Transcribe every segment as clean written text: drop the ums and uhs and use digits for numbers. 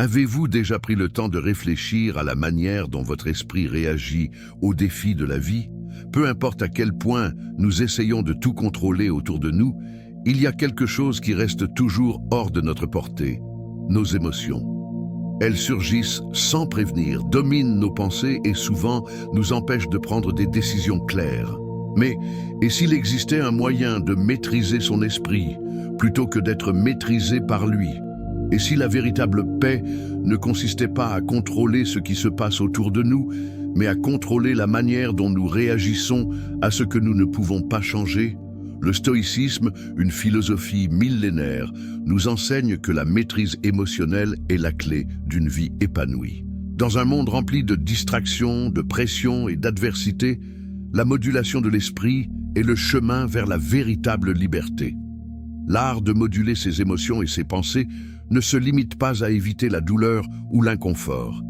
Avez-vous déjà pris le temps de réfléchir à la manière dont votre esprit réagit aux défis de la vie? Peu importe à quel point nous essayons de tout contrôler autour de nous, il y a quelque chose qui reste toujours hors de notre portée, nos émotions. Elles surgissent sans prévenir, dominent nos pensées et souvent nous empêchent de prendre des décisions claires. Mais, et s'il existait un moyen de maîtriser son esprit, plutôt que d'être maîtrisé par lui? Et si la véritable paix ne consistait pas à contrôler ce qui se passe autour de nous, mais à contrôler la manière dont nous réagissons à ce que nous ne pouvons pas changer? Le stoïcisme, une philosophie millénaire, nous enseigne que la maîtrise émotionnelle est la clé d'une vie épanouie. Dans un monde rempli de distractions, de pression et d'adversité, la modulation de l'esprit est le chemin vers la véritable liberté. L'art de moduler ses émotions et ses pensées ne se limite pas à éviter la douleur ou l'inconfort.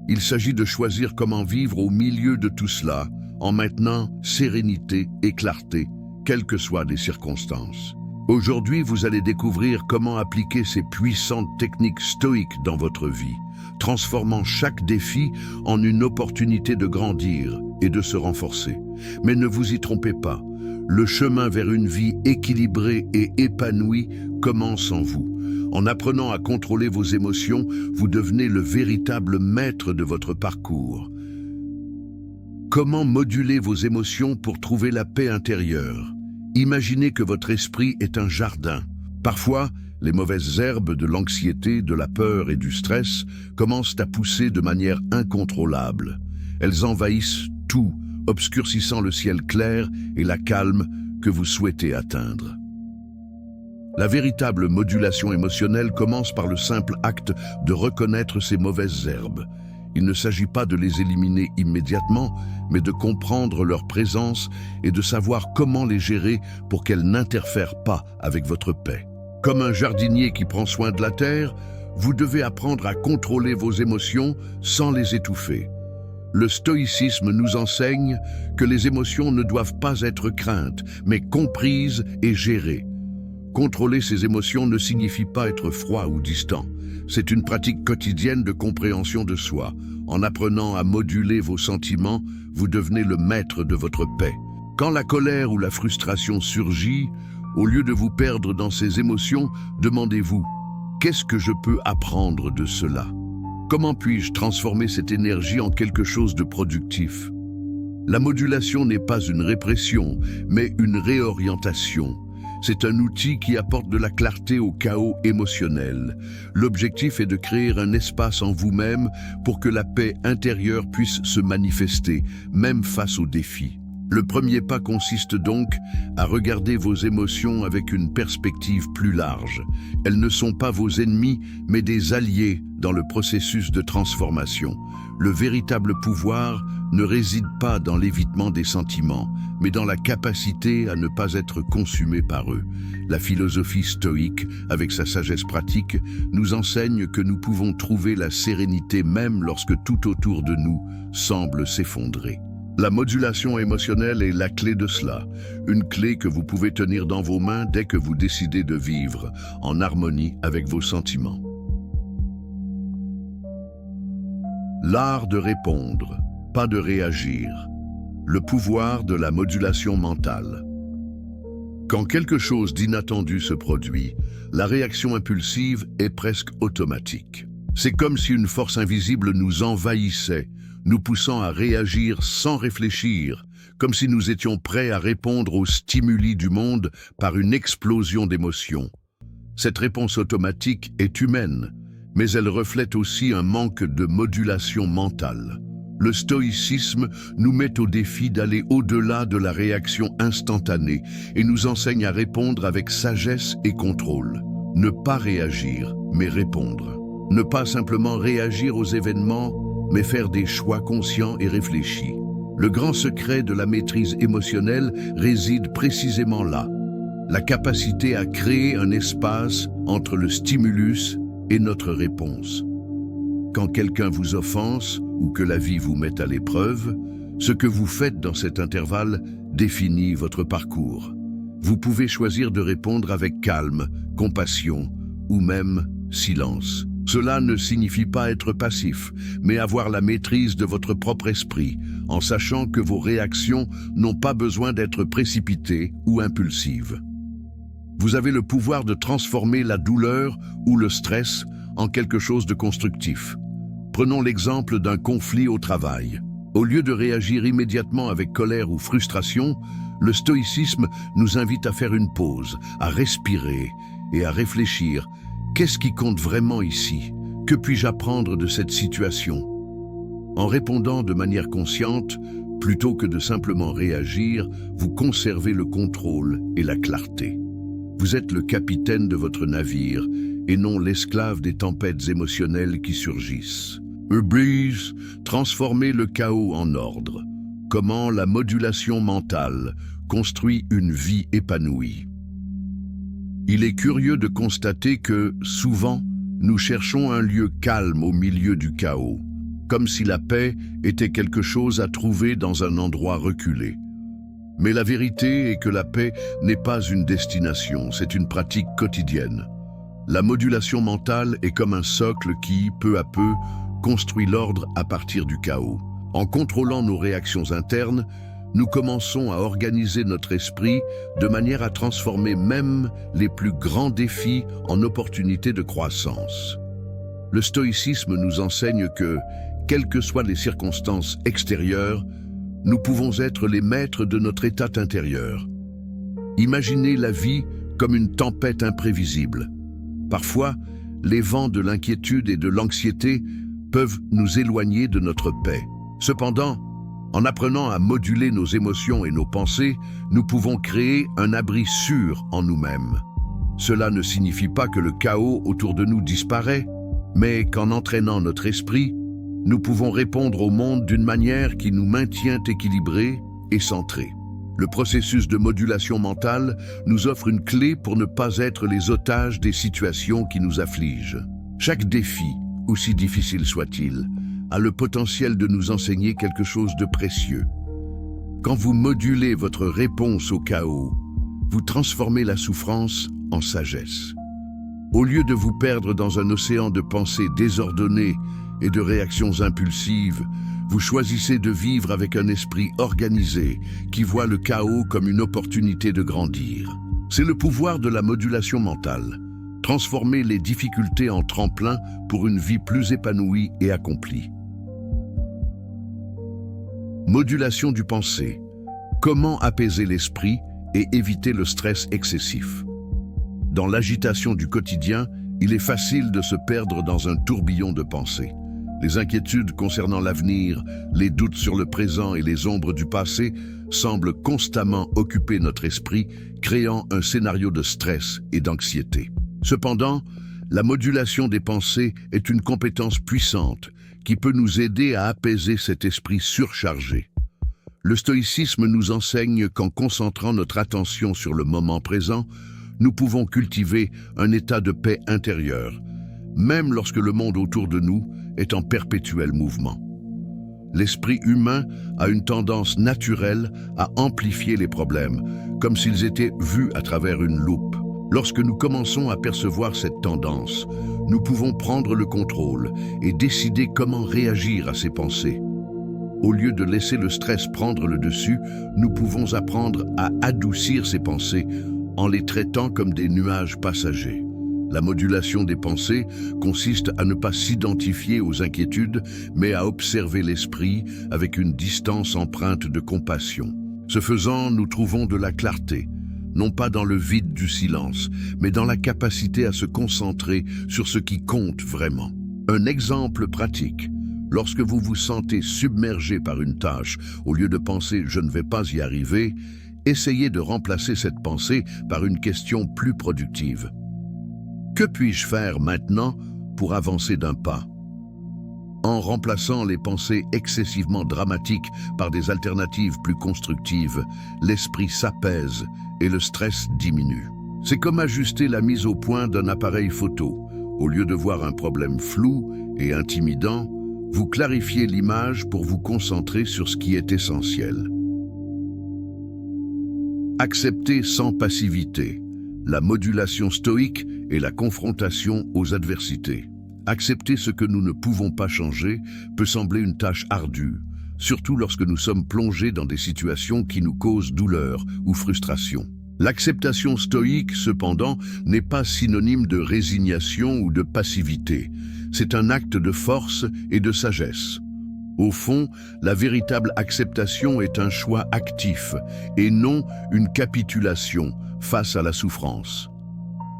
Il s'agit de choisir comment vivre au milieu de tout cela, en maintenant sérénité et clarté, quelles que soient les circonstances. Aujourd'hui, vous allez découvrir comment appliquer ces puissantes techniques stoïques dans votre vie, transformant chaque défi en une opportunité de grandir et de se renforcer. Mais ne vous y trompez pas, le chemin vers une vie équilibrée et épanouie commence en vous. En apprenant à contrôler vos émotions, vous devenez le véritable maître de votre parcours. Comment moduler vos émotions pour trouver la paix intérieure? Imaginez que votre esprit est un jardin. Parfois, les mauvaises herbes de l'anxiété, de la peur et du stress commencent à pousser de manière incontrôlable. Elles envahissent tout, obscurcissant le ciel clair et la calme que vous souhaitez atteindre. La véritable modulation émotionnelle commence par le simple acte de reconnaître ces mauvaises herbes. Il ne s'agit pas de les éliminer immédiatement, mais de comprendre leur présence et de savoir comment les gérer pour qu'elles n'interfèrent pas avec votre paix. Comme un jardinier qui prend soin de la terre, vous devez apprendre à contrôler vos émotions sans les étouffer. Le stoïcisme nous enseigne que les émotions ne doivent pas être craintes, mais comprises et gérées. Contrôler ses émotions ne signifie pas être froid ou distant. C'est une pratique quotidienne de compréhension de soi. En apprenant à moduler vos sentiments, vous devenez le maître de votre paix. Quand la colère ou la frustration surgit, au lieu de vous perdre dans ces émotions, demandez-vous « Qu'est-ce que je peux apprendre de cela ? Comment puis-je transformer cette énergie en quelque chose de productif ?» La modulation n'est pas une répression, mais une réorientation. C'est un outil qui apporte de la clarté au chaos émotionnel. L'objectif est de créer un espace en vous-même pour que la paix intérieure puisse se manifester, même face aux défis. Le premier pas consiste donc à regarder vos émotions avec une perspective plus large. Elles ne sont pas vos ennemis, mais des alliés dans le processus de transformation. Le véritable pouvoir ne réside pas dans l'évitement des sentiments, mais dans la capacité à ne pas être consumé par eux. La philosophie stoïque, avec sa sagesse pratique, nous enseigne que nous pouvons trouver la sérénité même lorsque tout autour de nous semble s'effondrer. La modulation émotionnelle est la clé de cela, une clé que vous pouvez tenir dans vos mains dès que vous décidez de vivre en harmonie avec vos sentiments. L'art de répondre, pas de réagir. Le pouvoir de la modulation mentale. Quand quelque chose d'inattendu se produit, la réaction impulsive est presque automatique. C'est comme si une force invisible nous envahissait, nous poussant à réagir sans réfléchir, comme si nous étions prêts à répondre aux stimuli du monde par une explosion d'émotions. Cette réponse automatique est humaine, mais elle reflète aussi un manque de modulation mentale. Le stoïcisme nous met au défi d'aller au-delà de la réaction instantanée et nous enseigne à répondre avec sagesse et contrôle. Ne pas réagir, mais répondre. Ne pas simplement réagir aux événements, mais faire des choix conscients et réfléchis. Le grand secret de la maîtrise émotionnelle réside précisément là. La capacité à créer un espace entre le stimulus et notre réponse. Quand quelqu'un vous offense ou que la vie vous met à l'épreuve, ce que vous faites dans cet intervalle définit votre parcours. Vous pouvez choisir de répondre avec calme, compassion ou même silence. Cela ne signifie pas être passif, mais avoir la maîtrise de votre propre esprit, en sachant que vos réactions n'ont pas besoin d'être précipitées ou impulsives. Vous avez le pouvoir de transformer la douleur ou le stress en quelque chose de constructif. Prenons l'exemple d'un conflit au travail. Au lieu de réagir immédiatement avec colère ou frustration, le stoïcisme nous invite à faire une pause, à respirer et à réfléchir. Qu'est-ce qui compte vraiment ici? Que puis-je apprendre de cette situation? En répondant de manière consciente, plutôt que de simplement réagir, vous conservez le contrôle et la clarté. Vous êtes le capitaine de votre navire et non l'esclave des tempêtes émotionnelles qui surgissent. Breeze, transformer le chaos en ordre. Comment la modulation mentale construit une vie épanouie. Il est curieux de constater que, souvent, nous cherchons un lieu calme au milieu du chaos, comme si la paix était quelque chose à trouver dans un endroit reculé. Mais la vérité est que la paix n'est pas une destination, c'est une pratique quotidienne. La modulation mentale est comme un socle qui, peu à peu, construit l'ordre à partir du chaos. En contrôlant nos réactions internes, nous commençons à organiser notre esprit de manière à transformer même les plus grands défis en opportunités de croissance. Le stoïcisme nous enseigne que, quelles que soient les circonstances extérieures, nous pouvons être les maîtres de notre état intérieur. Imaginez la vie comme une tempête imprévisible. Parfois, les vents de l'inquiétude et de l'anxiété peuvent nous éloigner de notre paix. Cependant, en apprenant à moduler nos émotions et nos pensées, nous pouvons créer un abri sûr en nous-mêmes. Cela ne signifie pas que le chaos autour de nous disparaît, mais qu'en entraînant notre esprit, nous pouvons répondre au monde d'une manière qui nous maintient équilibrés et centrés. Le processus de modulation mentale nous offre une clé pour ne pas être les otages des situations qui nous affligent. Chaque défi, aussi difficile soit-il, a le potentiel de nous enseigner quelque chose de précieux. Quand vous modulez votre réponse au chaos, vous transformez la souffrance en sagesse. Au lieu de vous perdre dans un océan de pensées désordonnées et de réactions impulsives, vous choisissez de vivre avec un esprit organisé qui voit le chaos comme une opportunité de grandir. C'est le pouvoir de la modulation mentale. Transformer les difficultés en tremplin pour une vie plus épanouie et accomplie. Modulation du pensée. Comment apaiser l'esprit et éviter le stress excessif? Dans l'agitation du quotidien, il est facile de se perdre dans un tourbillon de pensées. Les inquiétudes concernant l'avenir, les doutes sur le présent et les ombres du passé semblent constamment occuper notre esprit, créant un scénario de stress et d'anxiété. Cependant, la modulation des pensées est une compétence puissante qui peut nous aider à apaiser cet esprit surchargé. Le stoïcisme nous enseigne qu'en concentrant notre attention sur le moment présent, nous pouvons cultiver un état de paix intérieure, même lorsque le monde autour de nous est en perpétuel mouvement. L'esprit humain a une tendance naturelle à amplifier les problèmes, comme s'ils étaient vus à travers une loupe. Lorsque nous commençons à percevoir cette tendance, nous pouvons prendre le contrôle et décider comment réagir à ces pensées. Au lieu de laisser le stress prendre le dessus, nous pouvons apprendre à adoucir ces pensées en les traitant comme des nuages passagers. La modulation des pensées consiste à ne pas s'identifier aux inquiétudes, mais à observer l'esprit avec une distance empreinte de compassion. Ce faisant, nous trouvons de la clarté, non pas dans le vide du silence, mais dans la capacité à se concentrer sur ce qui compte vraiment. Un exemple pratique. Lorsque vous vous sentez submergé par une tâche, au lieu de penser « je ne vais pas y arriver », essayez de remplacer cette pensée par une question plus productive. Que puis-je faire maintenant pour avancer d'un pas? En remplaçant les pensées excessivement dramatiques par des alternatives plus constructives, l'esprit s'apaise et le stress diminue. C'est comme ajuster la mise au point d'un appareil photo. Au lieu de voir un problème flou et intimidant, vous clarifiez l'image pour vous concentrer sur ce qui est essentiel. Accepter sans passivité. La modulation stoïque et la confrontation aux adversités. Accepter ce que nous ne pouvons pas changer peut sembler une tâche ardue, surtout lorsque nous sommes plongés dans des situations qui nous causent douleur ou frustration. L'acceptation stoïque, cependant, n'est pas synonyme de résignation ou de passivité. C'est un acte de force et de sagesse. Au fond, la véritable acceptation est un choix actif et non une capitulation face à la souffrance.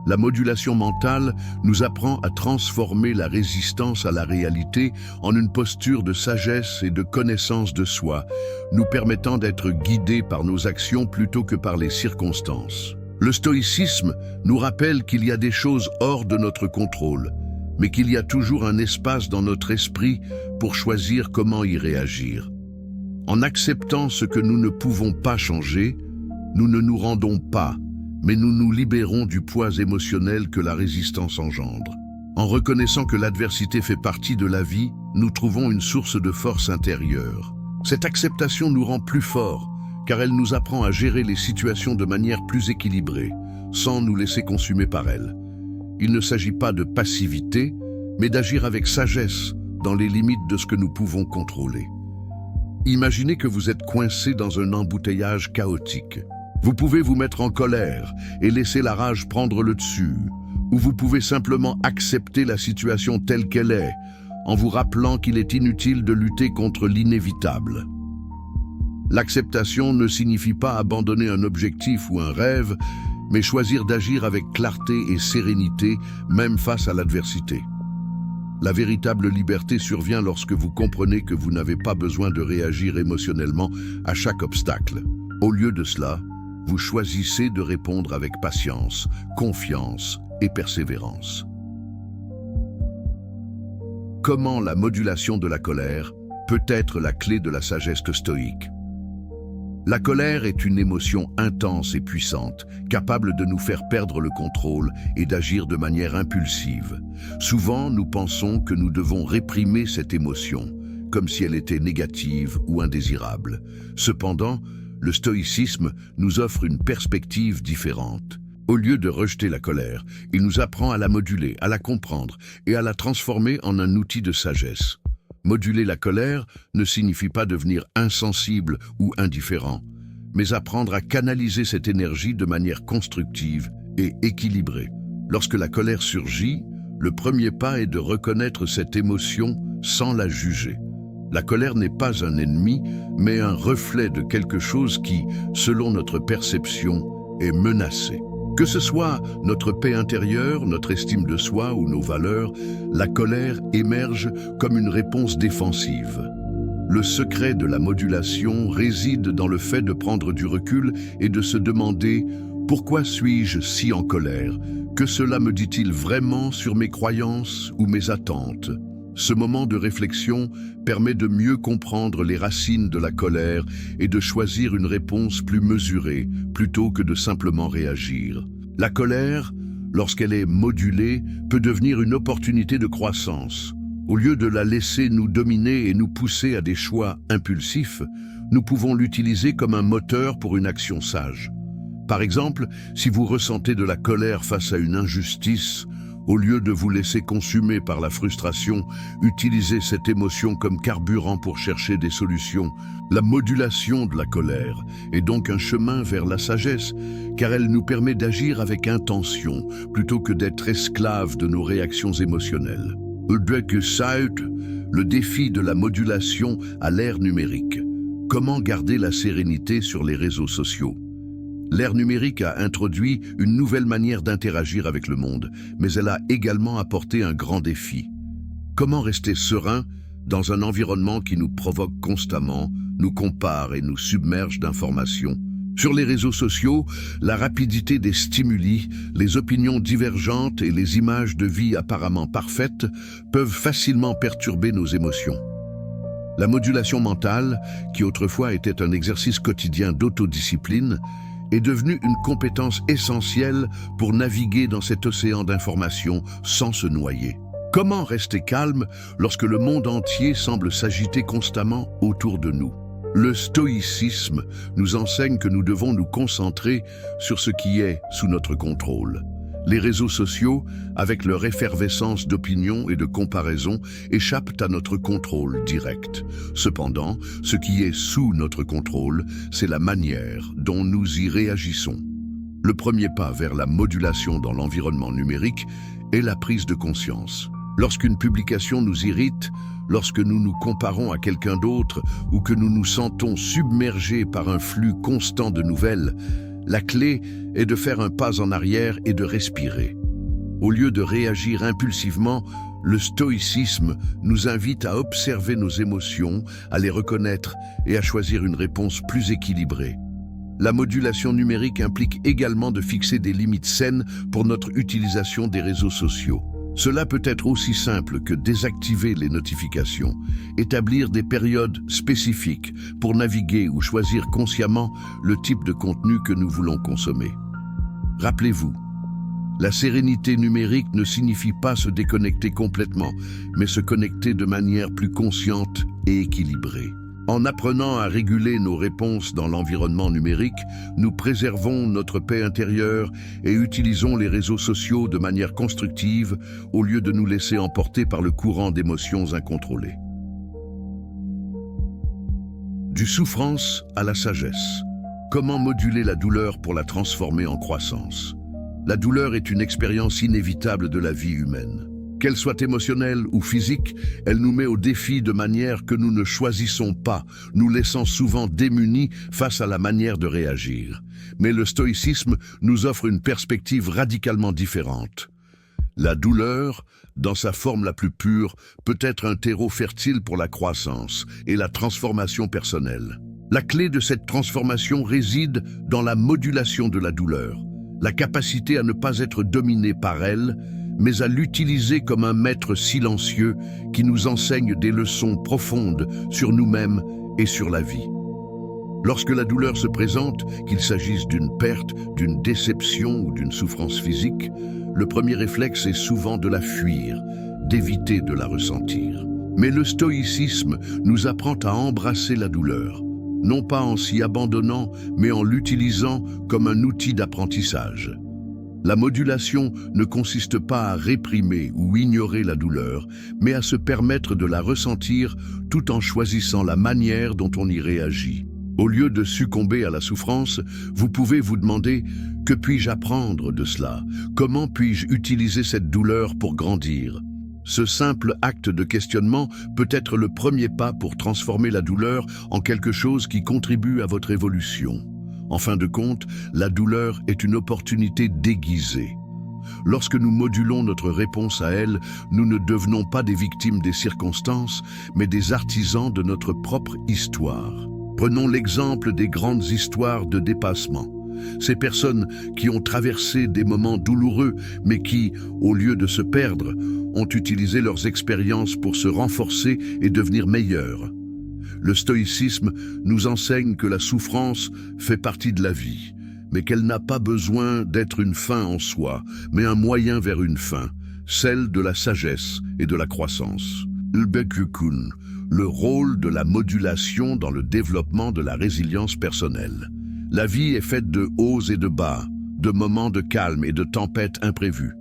La modulation mentale nous apprend à transformer la résistance à la réalité en une posture de sagesse et de connaissance de soi, nous permettant d'être guidés par nos actions plutôt que par les circonstances. Le stoïcisme nous rappelle qu'il y a des choses hors de notre contrôle, mais qu'il y a toujours un espace dans notre esprit pour choisir comment y réagir. En acceptant ce que nous ne pouvons pas changer, nous ne nous rendons pas, mais nous nous libérons du poids émotionnel que la résistance engendre. En reconnaissant que l'adversité fait partie de la vie, nous trouvons une source de force intérieure. Cette acceptation nous rend plus forts, car elle nous apprend à gérer les situations de manière plus équilibrée, sans nous laisser consumer par elles. Il ne s'agit pas de passivité, mais d'agir avec sagesse dans les limites de ce que nous pouvons contrôler. Imaginez que vous êtes coincé dans un embouteillage chaotique. Vous pouvez vous mettre en colère et laisser la rage prendre le dessus, ou vous pouvez simplement accepter la situation telle qu'elle est, en vous rappelant qu'il est inutile de lutter contre l'inévitable. L'acceptation ne signifie pas abandonner un objectif ou un rêve, mais choisir d'agir avec clarté et sérénité, même face à l'adversité. La véritable liberté survient lorsque vous comprenez que vous n'avez pas besoin de réagir émotionnellement à chaque obstacle. Au lieu de cela, vous choisissez de répondre avec patience, confiance et persévérance. Comment la modulation de la colère peut être la clé de la sagesse stoïque? La colère est une émotion intense et puissante, capable de nous faire perdre le contrôle et d'agir de manière impulsive. Souvent, nous pensons que nous devons réprimer cette émotion, comme si elle était négative ou indésirable. Cependant, le stoïcisme nous offre une perspective différente. Au lieu de rejeter la colère, il nous apprend à la moduler, à la comprendre et à la transformer en un outil de sagesse. Moduler la colère ne signifie pas devenir insensible ou indifférent, mais apprendre à canaliser cette énergie de manière constructive et équilibrée. Lorsque la colère surgit, le premier pas est de reconnaître cette émotion sans la juger. La colère n'est pas un ennemi, mais un reflet de quelque chose qui, selon notre perception, est menacé. Que ce soit notre paix intérieure, notre estime de soi ou nos valeurs, la colère émerge comme une réponse défensive. Le secret de la modulation réside dans le fait de prendre du recul et de se demander « Pourquoi suis-je si en colère? Que cela me dit-il vraiment sur mes croyances ou mes attentes ?» Ce moment de réflexion permet de mieux comprendre les racines de la colère et de choisir une réponse plus mesurée plutôt que de simplement réagir. La colère, lorsqu'elle est modulée, peut devenir une opportunité de croissance. Au lieu de la laisser nous dominer et nous pousser à des choix impulsifs, nous pouvons l'utiliser comme un moteur pour une action sage. Par exemple, si vous ressentez de la colère face à une injustice, au lieu de vous laisser consumer par la frustration, utilisez cette émotion comme carburant pour chercher des solutions. La modulation de la colère est donc un chemin vers la sagesse, car elle nous permet d'agir avec intention, plutôt que d'être esclaves de nos réactions émotionnelles. Le défi de la modulation à l'ère numérique. Comment garder la sérénité sur les réseaux sociaux? L'ère numérique a introduit une nouvelle manière d'interagir avec le monde, mais elle a également apporté un grand défi. Comment rester serein dans un environnement qui nous provoque constamment, nous compare et nous submerge d'informations? Sur les réseaux sociaux, la rapidité des stimuli, les opinions divergentes et les images de vie apparemment parfaites peuvent facilement perturber nos émotions. La modulation mentale, qui autrefois était un exercice quotidien d'autodiscipline, est devenue une compétence essentielle pour naviguer dans cet océan d'informations sans se noyer. Comment rester calme lorsque le monde entier semble s'agiter constamment autour de nous? Le stoïcisme nous enseigne que nous devons nous concentrer sur ce qui est sous notre contrôle. Les réseaux sociaux, avec leur effervescence d'opinion et de comparaison, échappent à notre contrôle direct. Cependant, ce qui est sous notre contrôle, c'est la manière dont nous y réagissons. Le premier pas vers la modulation dans l'environnement numérique est la prise de conscience. Lorsqu'une publication nous irrite, lorsque nous nous comparons à quelqu'un d'autre ou que nous nous sentons submergés par un flux constant de nouvelles, la clé est de faire un pas en arrière et de respirer. Au lieu de réagir impulsivement, le stoïcisme nous invite à observer nos émotions, à les reconnaître et à choisir une réponse plus équilibrée. La modulation numérique implique également de fixer des limites saines pour notre utilisation des réseaux sociaux. Cela peut être aussi simple que désactiver les notifications, établir des périodes spécifiques pour naviguer ou choisir consciemment le type de contenu que nous voulons consommer. Rappelez-vous, la sérénité numérique ne signifie pas se déconnecter complètement, mais se connecter de manière plus consciente et équilibrée. En apprenant à réguler nos réponses dans l'environnement numérique, nous préservons notre paix intérieure et utilisons les réseaux sociaux de manière constructive au lieu de nous laisser emporter par le courant d'émotions incontrôlées. Du souffrance à la sagesse. Comment moduler la douleur pour la transformer en croissance? La douleur est une expérience inévitable de la vie humaine. Qu'elle soit émotionnelle ou physique, elle nous met au défi de manière que nous ne choisissons pas, nous laissant souvent démunis face à la manière de réagir. Mais le stoïcisme nous offre une perspective radicalement différente. La douleur, dans sa forme la plus pure, peut être un terreau fertile pour la croissance et la transformation personnelle. La clé de cette transformation réside dans la modulation de la douleur, la capacité à ne pas être dominé par elle, mais à l'utiliser comme un maître silencieux qui nous enseigne des leçons profondes sur nous-mêmes et sur la vie. Lorsque la douleur se présente, qu'il s'agisse d'une perte, d'une déception ou d'une souffrance physique, le premier réflexe est souvent de la fuir, d'éviter de la ressentir. Mais le stoïcisme nous apprend à embrasser la douleur, non pas en s'y abandonnant, mais en l'utilisant comme un outil d'apprentissage. La modulation ne consiste pas à réprimer ou ignorer la douleur, mais à se permettre de la ressentir tout en choisissant la manière dont on y réagit. Au lieu de succomber à la souffrance, vous pouvez vous demander « Que puis-je apprendre de cela? Comment puis-je utiliser cette douleur pour grandir ?» Ce simple acte de questionnement peut être le premier pas pour transformer la douleur en quelque chose qui contribue à votre évolution. En fin de compte, la douleur est une opportunité déguisée. Lorsque nous modulons notre réponse à elle, nous ne devenons pas des victimes des circonstances, mais des artisans de notre propre histoire. Prenons l'exemple des grandes histoires de dépassement. Ces personnes qui ont traversé des moments douloureux, mais qui, au lieu de se perdre, ont utilisé leurs expériences pour se renforcer et devenir meilleures. Le stoïcisme nous enseigne que la souffrance fait partie de la vie, mais qu'elle n'a pas besoin d'être une fin en soi, mais un moyen vers une fin, celle de la sagesse et de la croissance. Ulbekukun, le rôle de la modulation dans le développement de la résilience personnelle. La vie est faite de hauts et de bas, de moments de calme et de tempêtes imprévues.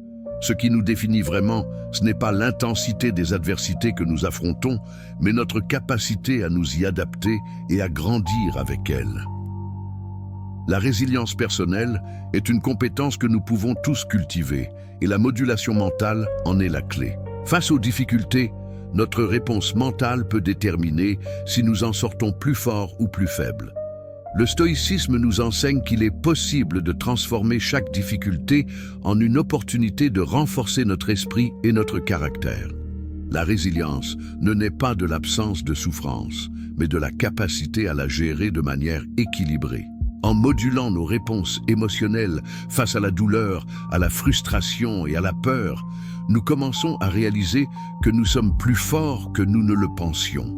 Ce qui nous définit vraiment, ce n'est pas l'intensité des adversités que nous affrontons, mais notre capacité à nous y adapter et à grandir avec elles. La résilience personnelle est une compétence que nous pouvons tous cultiver, et la modulation mentale en est la clé. Face aux difficultés, notre réponse mentale peut déterminer si nous en sortons plus forts ou plus faibles. Le stoïcisme nous enseigne qu'il est possible de transformer chaque difficulté en une opportunité de renforcer notre esprit et notre caractère. La résilience ne naît pas de l'absence de souffrance, mais de la capacité à la gérer de manière équilibrée. En modulant nos réponses émotionnelles face à la douleur, à la frustration et à la peur, nous commençons à réaliser que nous sommes plus forts que nous ne le pensions.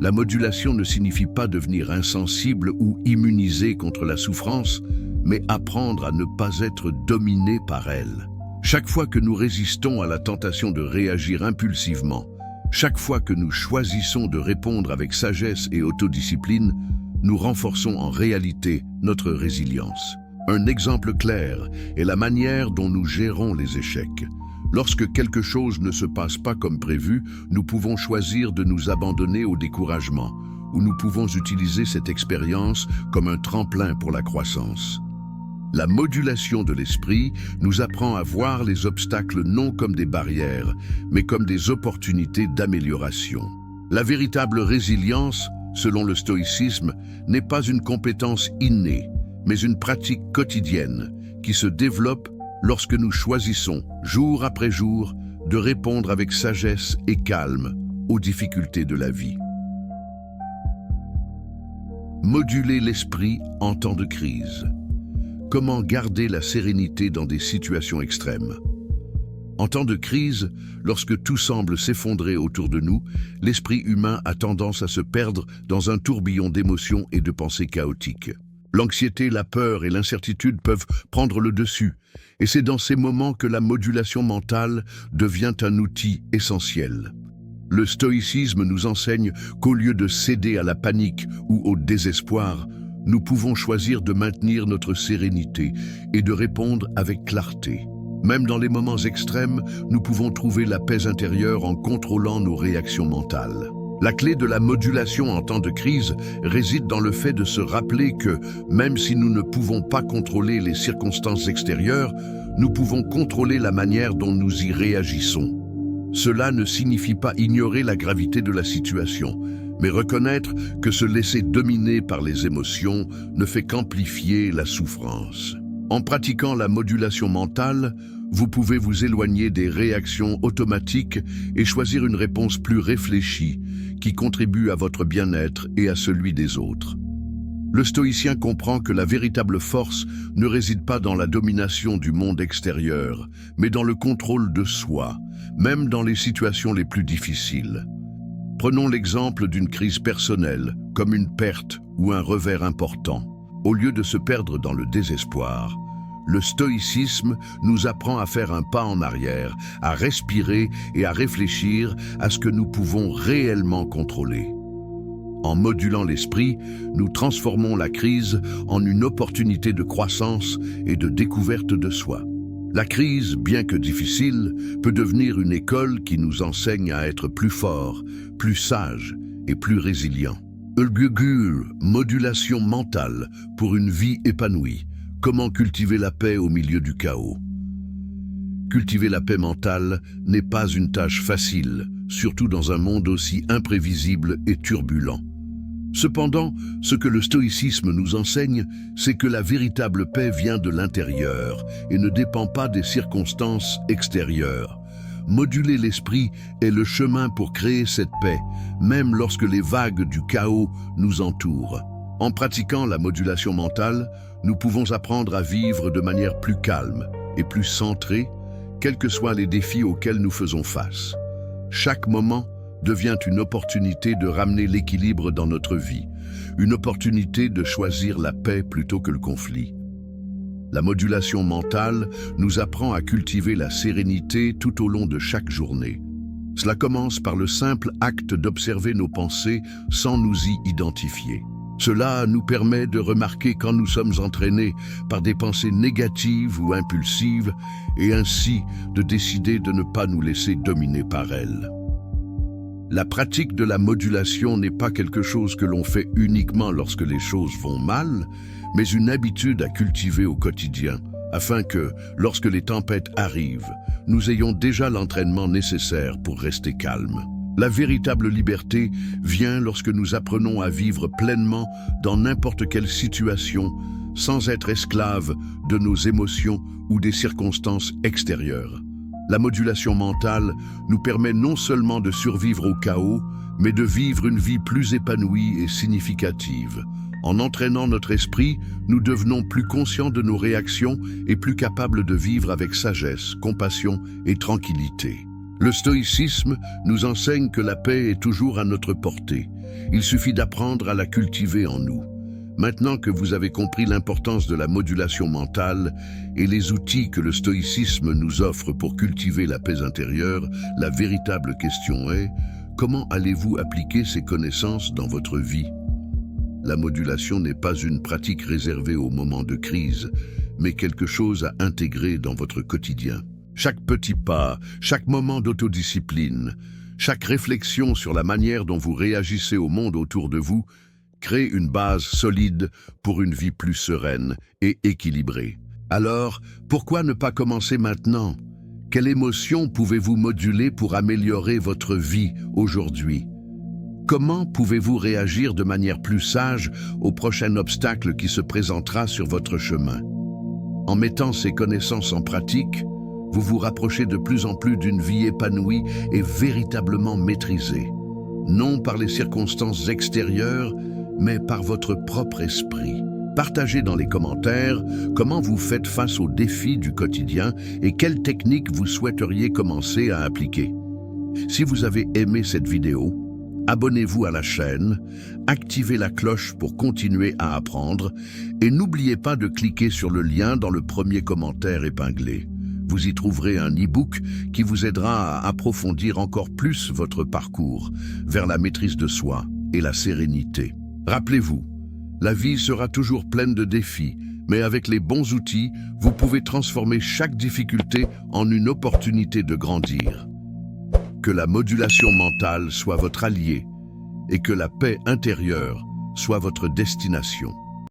La modulation ne signifie pas devenir insensible ou immunisé contre la souffrance, mais apprendre à ne pas être dominé par elle. Chaque fois que nous résistons à la tentation de réagir impulsivement, chaque fois que nous choisissons de répondre avec sagesse et autodiscipline, nous renforçons en réalité notre résilience. Un exemple clair est la manière dont nous gérons les échecs. Lorsque quelque chose ne se passe pas comme prévu, nous pouvons choisir de nous abandonner au découragement, ou nous pouvons utiliser cette expérience comme un tremplin pour la croissance. La modulation de l'esprit nous apprend à voir les obstacles non comme des barrières, mais comme des opportunités d'amélioration. La véritable résilience, selon le stoïcisme, n'est pas une compétence innée, mais une pratique quotidienne qui se développe lorsque nous choisissons, jour après jour, de répondre avec sagesse et calme aux difficultés de la vie. Moduler l'esprit en temps de crise. Comment garder la sérénité dans des situations extrêmes? En temps de crise, lorsque tout semble s'effondrer autour de nous, l'esprit humain a tendance à se perdre dans un tourbillon d'émotions et de pensées chaotiques. L'anxiété, la peur et l'incertitude peuvent prendre le dessus, et c'est dans ces moments que la modulation mentale devient un outil essentiel. Le stoïcisme nous enseigne qu'au lieu de céder à la panique ou au désespoir, nous pouvons choisir de maintenir notre sérénité et de répondre avec clarté. Même dans les moments extrêmes, nous pouvons trouver la paix intérieure en contrôlant nos réactions mentales. La clé de la modulation en temps de crise réside dans le fait de se rappeler que, même si nous ne pouvons pas contrôler les circonstances extérieures, nous pouvons contrôler la manière dont nous y réagissons. Cela ne signifie pas ignorer la gravité de la situation, mais reconnaître que se laisser dominer par les émotions ne fait qu'amplifier la souffrance. En pratiquant la modulation mentale, vous pouvez vous éloigner des réactions automatiques et choisir une réponse plus réfléchie qui contribue à votre bien-être et à celui des autres. Le stoïcien comprend que la véritable force ne réside pas dans la domination du monde extérieur, mais dans le contrôle de soi, même dans les situations les plus difficiles. Prenons l'exemple d'une crise personnelle, comme une perte ou un revers important. Au lieu de se perdre dans le désespoir, le stoïcisme nous apprend à faire un pas en arrière, à respirer et à réfléchir à ce que nous pouvons réellement contrôler. En modulant l'esprit, nous transformons la crise en une opportunité de croissance et de découverte de soi. La crise, bien que difficile, peut devenir une école qui nous enseigne à être plus forts, plus sages et plus résilients. Ulgugul, modulation mentale pour une vie épanouie. Comment cultiver la paix au milieu du chaos? Cultiver la paix mentale n'est pas une tâche facile, surtout dans un monde aussi imprévisible et turbulent. Cependant, ce que le stoïcisme nous enseigne, c'est que la véritable paix vient de l'intérieur et ne dépend pas des circonstances extérieures. Moduler l'esprit est le chemin pour créer cette paix, même lorsque les vagues du chaos nous entourent. En pratiquant la modulation mentale, nous pouvons apprendre à vivre de manière plus calme et plus centrée, quels que soient les défis auxquels nous faisons face. Chaque moment devient une opportunité de ramener l'équilibre dans notre vie, une opportunité de choisir la paix plutôt que le conflit. La modulation mentale nous apprend à cultiver la sérénité tout au long de chaque journée. Cela commence par le simple acte d'observer nos pensées sans nous y identifier. Cela nous permet de remarquer quand nous sommes entraînés par des pensées négatives ou impulsives et ainsi de décider de ne pas nous laisser dominer par elles. La pratique de la modulation n'est pas quelque chose que l'on fait uniquement lorsque les choses vont mal, mais une habitude à cultiver au quotidien, afin que, lorsque les tempêtes arrivent, nous ayons déjà l'entraînement nécessaire pour rester calmes. La véritable liberté vient lorsque nous apprenons à vivre pleinement dans n'importe quelle situation, sans être esclaves de nos émotions ou des circonstances extérieures. La modulation mentale nous permet non seulement de survivre au chaos, mais de vivre une vie plus épanouie et significative. En entraînant notre esprit, nous devenons plus conscients de nos réactions et plus capables de vivre avec sagesse, compassion et tranquillité. Le stoïcisme nous enseigne que la paix est toujours à notre portée. Il suffit d'apprendre à la cultiver en nous. Maintenant que vous avez compris l'importance de la modulation mentale et les outils que le stoïcisme nous offre pour cultiver la paix intérieure, la véritable question est: comment allez-vous appliquer ces connaissances dans votre vie? La modulation n'est pas une pratique réservée aux moments de crise, mais quelque chose à intégrer dans votre quotidien. Chaque petit pas, chaque moment d'autodiscipline, chaque réflexion sur la manière dont vous réagissez au monde autour de vous crée une base solide pour une vie plus sereine et équilibrée. Alors, pourquoi ne pas commencer maintenant? Quelle émotion pouvez-vous moduler pour améliorer votre vie aujourd'hui? Comment pouvez-vous réagir de manière plus sage au prochain obstacle qui se présentera sur votre chemin? En mettant ces connaissances en pratique, vous vous rapprochez de plus en plus d'une vie épanouie et véritablement maîtrisée, non par les circonstances extérieures, mais par votre propre esprit. Partagez dans les commentaires comment vous faites face aux défis du quotidien et quelles techniques vous souhaiteriez commencer à appliquer. Si vous avez aimé cette vidéo, abonnez-vous à la chaîne, activez la cloche pour continuer à apprendre et n'oubliez pas de cliquer sur le lien dans le premier commentaire épinglé. Vous y trouverez un e-book qui vous aidera à approfondir encore plus votre parcours vers la maîtrise de soi et la sérénité. Rappelez-vous, la vie sera toujours pleine de défis, mais avec les bons outils, vous pouvez transformer chaque difficulté en une opportunité de grandir. Que la modulation mentale soit votre allié et que la paix intérieure soit votre destination.